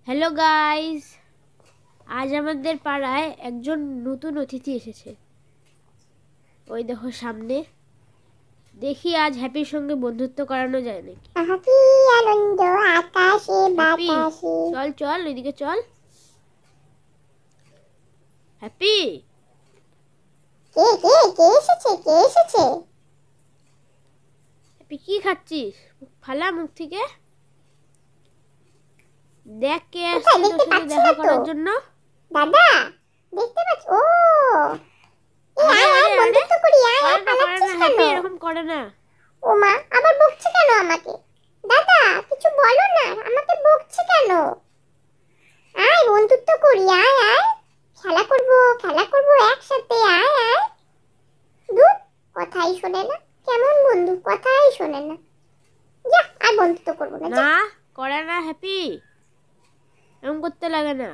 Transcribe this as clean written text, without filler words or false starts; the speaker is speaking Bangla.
হ্যালো গাইস, আজ আমাদের পাড়ায় একজন নতুন অতিথি এসেছে। ওই দেখো সামনে। দেখি আজ হ্যাপির সঙ্গে বন্ধুত্ব করানো যায় নাকি। কি আনন্দ আকাশে হ্যাপি, বাতাসে। চল চল ওইদিকে চল। হ্যাপি, কে এসেছে হ্যাপি কি খাচ্ছিস? ফালা মুখ থেকে। দেখ কে কোথায় আসছে তোর দেখতে সাথে পাচ্ছি দেখা না তো। করার জন্য। দাদা দেখতে পাচ্ছ? ও আরে আয় আরে আয় আরে, বন্ধুত্ব করি, আয় করে আয় না করে না পালাচ্ছিস কেন? হ্যাপি, এরকম করে না। ও মা আবার বকছে কেন আমাকে? দাদা কিছু বলো না, আমাকে বকছে কেন? আয় বন্ধুত্ব করি, আয় আয় খেলা করব একসাথে, আয় আয়। দূর, কথাই শোনে না। কেমন বন্ধু, কথাই শোনে না। যা, আর বন্ধুত্ব করবো না, যা। না করে না হ্যাপি, এরকম করতে লাগে না।